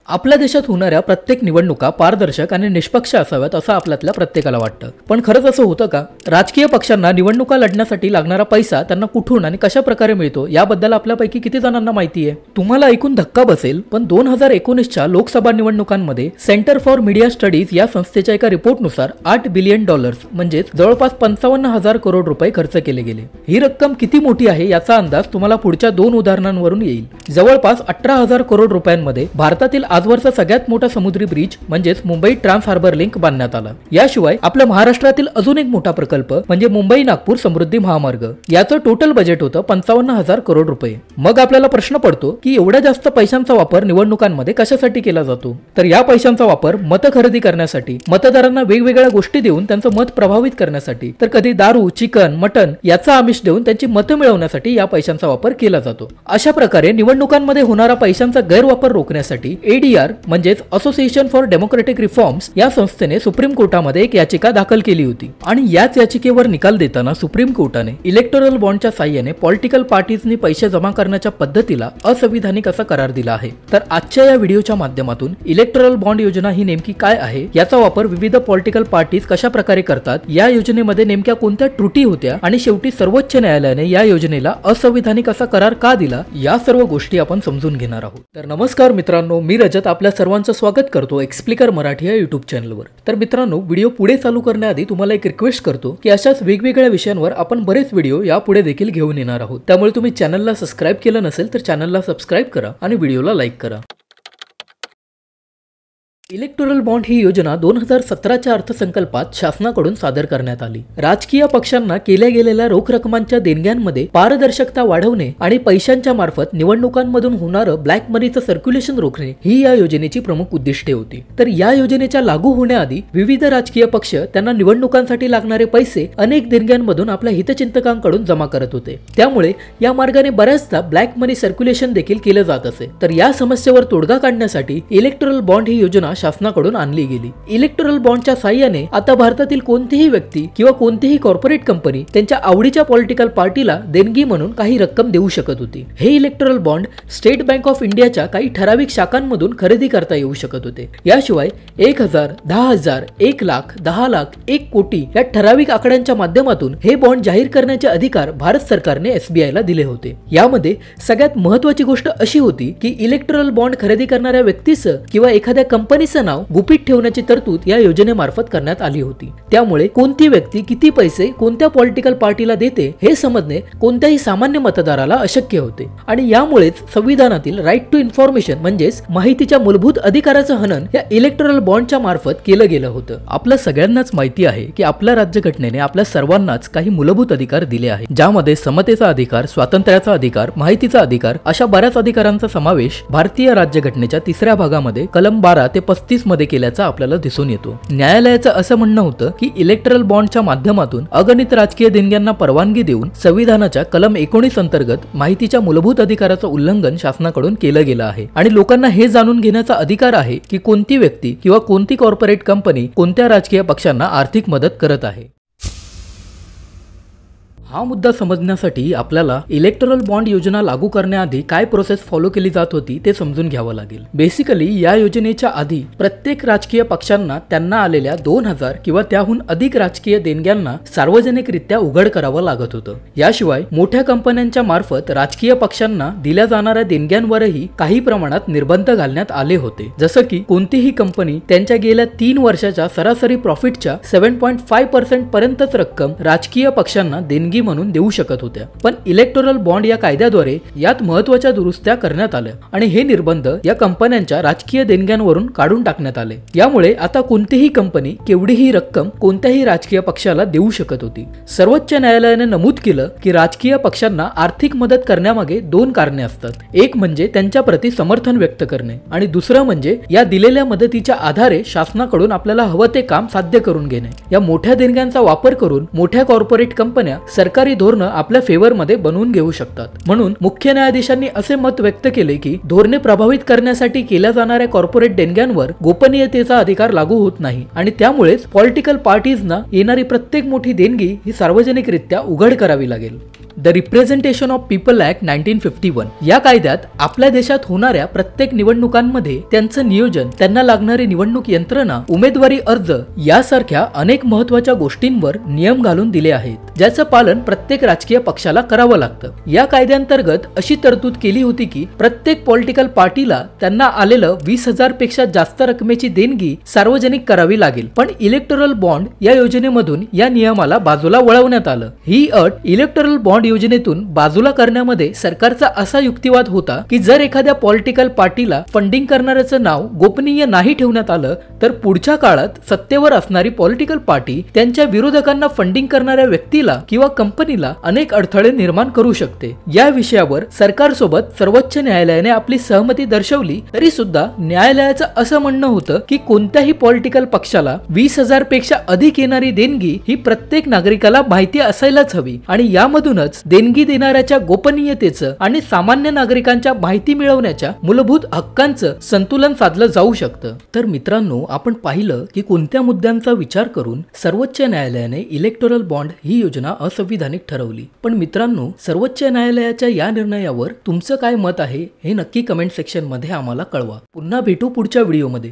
आपल्या देशात होणाऱ्या प्रत्येक निवडणुका पारदर्शक आणि निष्पक्ष असाव्यात असं आपल्यातल्या प्रत्येकाला वाटतं, पण खरंच असं होतं का? राजकीय पक्षांना निवडणुका लढण्यासाठी लागणारा पैसा त्यांना कुठून आणि कशा प्रकारे मिळतो याबद्दल आपल्यापैकी किती जणांना माहिती आहे? तुम्हाला ऐकून धक्का बसेल, पण 2019च्या लोकसभा निवडणुकांमध्ये सेंटर फॉर मीडिया स्टडीज या संस्थेच्या एका रिपोर्टनुसार $8 बिलियन म्हणजे जवळपास 55,000 करोड रुपये खर्च केले गेले। ही रक्कम किती मोठी आहे याचा अंदाज तुम्हाला पुढच्या 2 उदाहरणांवरून येईल। जवळपास 18,000 करोड रुपयांमध्ये भारतातील आजवरचा सगळ्यात मोठा समुद्री ब्रिज म्हणजेच मुंबई ट्रान्स हार्बर लिंक बांधण्यात आला। याशिवाय आपल्या महाराष्ट्रातील अजून एक मोठा प्रकल्प म्हणजे मुंबई नागपूर समृद्धी महामार्ग, याचं टोटल बजेट होतं 55,000 करोड रुपये। मग आपल्याला प्रश्न पडतो की एवढ्या जास्त पैशांचा वापर निवडणुकांमध्ये कशासाठी केला जातो? तर या पैशांचा वापर मत खरेदी करण्यासाठी, मतदारांना वेगवेगळ्या गोष्टी देऊन त्यांचं मत प्रभावित करण्यासाठी, तर कधी दारू, चिकन, मटन याचा आमिष देऊन त्यांची मतं मिळवण्यासाठी या पैशांचा वापर केला जातो। अशा प्रकारे निवडणुकांमध्ये होणारा पैशांचा गैरवापर रोखण्यासाठी ADR म्हणजेच असोसिएशन फॉर डेमोक्रेटिक रिफॉर्म्स या संस्थेने सुप्रीम कोर्टामध्ये एक याचिका दाखल केली होती आणि याच याचिकेवर निकाल देताना सुप्रीम कोर्टाने इलेक्टोरल बॉन्डच्या साहाय्याने पॉलिटिकल पार्टीजनी पैसे जमा करण्याच्या पद्धतीला असंविधानिक असा करार दिला आहे। तर आजच्या या व्हिडिओच्या माध्यमातून इलेक्टोरल बॉन्ड योजना ही नेमकी काय आहे, याचा वापर विविध पॉलिटिकल पार्टीज कशा प्रकारे करतात, या योजनेमध्ये नेमक्या कोणत्या त्रुटी होत्या आणि शेवटी सर्वोच्च न्यायालयाने या योजनेला असंविधानिक असा करार का दिला, या सर्व गोष्टी आपण समजून घेणार आहोत। तर नमस्कार मित्रांनो, मी रजत आपल्या सर्वांचं स्वागत करतो एक्सप्लिकर मराठी या युट्यूब चॅनलवर। तर मित्रांनो, व्हिडिओ पुढे चालू करण्याआधी तुम्हाला एक रिक्वेस्ट करतो की अशाच वेगवेगळ्या विषयांवर आपण बरेच व्हिडिओ यापुढे देखील घेऊन येणार आहोत। त्यामुळे तुम्ही चॅनलला सबस्क्राइब केलं नसेल तर चॅनलला सबस्क्राइब करा आणि व्हिडिओला लाईक करा। इलेक्टोरल बॉन्ड ही योजना 2017च्या अर्थसंकल्पात शासनाकडून सादर करण्यात आली। राजकीय पक्षांना केल्या गेलेल्या रोख रकमांच्या देणग्यांमध्ये पारदर्शकता वाढवणे आणि पैशांच्या मार्फत निवडणुकांमधून होणारं ब्लॅक मनीचं सर्क्युलेशन रोखणे ही या योजनेची प्रमुख उद्दिष्टे होती। तर या योजनेच्या लागू होण्याआधी विविध राजकीय पक्ष त्यांना निवडणुकांसाठी लागणारे पैसे अनेक देणग्यांमधून आपल्या हितचिंतकांकडून जमा करत होते। त्यामुळे या मार्गाने बऱ्याचदा ब्लॅक मनी सर्क्युलेशन देखील केलं जात असे। तर या समस्येवर तोडगा काढण्यासाठी इलेक्टोरल बॉन्ड ही योजना शासनाकडून आणली गेली। इलेक्टोरल बॉन्डच्या साहाय्याने आता भारतातील कोणतीही व्यक्ती किंवा कोणतीही कॉर्पोरेट कंपनी त्यांच्या आवडीच्या पॉलिटिकल पार्टीला देणगी म्हणून काही रक्कम देऊ शकत होती। हे electoral bond state bank of इंडियाच्या काही ठराविक शाखांमधून खरेदी करता येऊ शकत होते। याशिवाय 1,000, 10,000, 1 लाख, 10 लाख, 1 कोटी या ठराविक आकड्यांच्या माध्यमातून हे बॉन्ड जाहीर करण्याचे अधिकार भारत सरकारने SBI ला दिले होते। यामध्ये सगळ्यात महत्त्वाची गोष्ट अशी होती की इलेक्टोरल बॉन्ड खरेदी करणाऱ्या व्यक्तीचं किंवा एखाद्या कंपनी नाव गुपित ठेवण्याची तरतूद या योजनेमार्फत करण्यात आली होती। त्यामुळे कोणती व्यक्ती किती पैसे कोणत्या पॉलिटिकल पार्टीला देते हे समजणे कोणत्याही सामान्य मतदाराला अशक्य होते आणि यामुळेच संविधानातील राईट टू इन्फॉर्मेशन म्हणजेच माहितीच्या मूलभूत अधिकाराचं हनन या इलेक्टोरल बॉन्डच्या मार्फत केलं गेलं होतं। आपल्या सगळ्यांनाच माहिती आहे की आपल्या राज्यघटनेने आपल्या सर्वांनाच काही मूलभूत अधिकार दिले आहेत, ज्यामध्ये समतेचा अधिकार, स्वातंत्र्याचा अधिकार, माहितीचा अधिकार अशा बऱ्याच अधिकारांचा समावेश भारतीय राज्यघटनेच्या 3ऱ्या भागामध्ये कलम 12 ते 35 मध्ये केल्याचा आपल्याला दिसून येतो। न्यायालयाचं असं म्हणणं होतं की इलेक्टोरल बॉन्डच्या माध्यमातून अगणित राजकीय देणग्यांना परवानगी देऊन संविधानाच्या कलम 19 अंतर्गत माहितीच्या मूलभूत अधिकाराचं उल्लंघन शासनाकडून केलं गेलं आहे आणि लोकांना हे जाणून घेण्याचा अधिकार आहे की कोणती व्यक्ती किंवा कोणती कॉर्पोरेट कंपनी कोणत्या राजकीय पक्षांना आर्थिक मदत करत आहे। हा मुद्दा समजण्यासाठी आपल्याला इलेक्टोरल बॉन्ड योजना लागू करण्याआधी काय प्रोसेस फॉलो केली जात होती ते समजून घ्यावं लागेल। बेसिकली या योजनेच्या आधी प्रत्येक राजकीय पक्षांना त्यांना आलेल्या 2,000 किंवा त्याहून अधिक राजकीय देणग्यांना सार्वजनिकरित्या उघड करावं लागत होतं। याशिवाय मोठ्या कंपन्यांच्या मार्फत राजकीय पक्षांना दिल्या जाणाऱ्या देणग्यांवरही काही प्रमाणात निर्बंध घालण्यात आले होते, जसं की कोणतीही कंपनी त्यांच्या गेल्या 3 वर्षाच्या सरासरी प्रॉफिटच्या 7.5% पर्यंतच रक्कम राजकीय पक्षांना देणगी म्हणून देऊ शकत होत्या। पण इलेक्टोरल बॉन्ड या कायद्याद्वारे यात महत्त्वाच्या दुरुस्त्या करण्यात आल्या आणि हे निर्बंध या कंपन्यांच्या राजकीय देणग्यांवरून काढून टाकण्यात आले। यामुळे आता कोणतीही कंपनी केवढीही रक्कम कोणत्याही राजकीय पक्षाला देऊ शकत होती। सर्वोच्च न्यायालयाने नमूद केलं की राजकीय पक्षांना आर्थिक मदत करण्यामागे 2 कारणे असतात, एक म्हणजे त्यांच्या प्रति समर्थन व्यक्त करणे आणि दुसरं म्हणजे या दिलेल्या मदतीच्या आधारे शासनाकडून आपल्याला हवं ते काम साध्य करून घेणे। या मोठ्या देणग्यांचा वापर करून मोठ्या कॉर्पोरेट कंपन्या सरकारी धोरणं आपल्या फेवरमध्ये बनवून घेऊ शकतात. म्हणून मुख्य न्यायाधीशांनी असे मत व्यक्त केले की धोरणे प्रभावित करण्यासाठी केल्या जाणाऱ्या कॉर्पोरेट देणग्यांवर गोपनीयतेचा अधिकार लागू होत नाही आणि त्यामुळेच पॉलिटिकल पार्टीजना येणारी प्रत्येक मोठी देणगी ही सार्वजनिकरित्या उघड करावी लागेल. The representation of people act 1951 या कायद्यात आपल्या देशात होणाऱ्या प्रत्येक निवडणुकांमध्ये त्यांचं नियोजन, त्यांना लागणारी निवडणूक यंत्रणा, उमेदवारी अर्ज यासारख्या अनेक महत्त्वाच्या गोष्टींवर नियम घालून दिले आहेत, ज्याचं पालन प्रत्येक राजकीय पक्षाला करावं लागतं. या कायद्यांतर्गत अशी तरतूद केली होती की प्रत्येक पॉलिटिकल पार्टीला त्यांना आलेलं 20,000 पेक्षा जास्त रकमेची देणगी सार्वजनिक करावी लागेल. पण इलेक्टोरल बॉन्ड या योजनेमधून या नियमाला बाजूला वळवण्यात आलं. ही अट इलेक्टोरल बॉन्ड योजनेतून बाजूला करण्यामध्ये सरकारचा असा युक्तिवाद होता की जर एखाद्या पॉलिटिकल पार्टीला फंडिंग करणाऱ्याचं नाव गोपनीय नाही ठेवण्यात आलं तर पुढच्या काळात सत्तेवर असणारी पॉलिटिकल पार्टी त्यांच्या विरोधकांना फंडिंग करणाऱ्या व्यक्तीला किंवा कंपनीला अनेक अडथळे निर्माण करू शकते. या विषयावर सरकारसोबत सर्वोच्च न्यायालयाने आपली सहमती दर्शवली तरी सुद्धा न्यायालयाचं असं म्हणणं होतं की कोणत्याही पॉलिटिकल पक्षाला 20,000 पेक्षा अधिक येणारी देणगी ही प्रत्येक नागरिकाला माहिती असायलाच हवी आणि यामधूनच देणगी देणाऱ्याच्या गोपनीयतेचं आणि सामान्य नागरिकांच्या माहिती मिळवण्याच्या मूलभूत हक्कांचं संतुलन साधलं जाऊ शकतं. तर मित्रांनो, आपण पाहिलं की कोणत्या मुद्द्यांचा विचार करून सर्वोच्च न्यायालयाने इलेक्टोरल बॉन्ड ही योजना असंविधानिक ठरवली. पण मित्रांनो, सर्वोच्च न्यायालयाच्या या निर्णयावर तुमचं काय मत आहे हे नक्की कमेंट सेक्शन मध्ये आम्हाला कळवा. पुन्हा भेटू पुढच्या व्हिडिओमध्ये.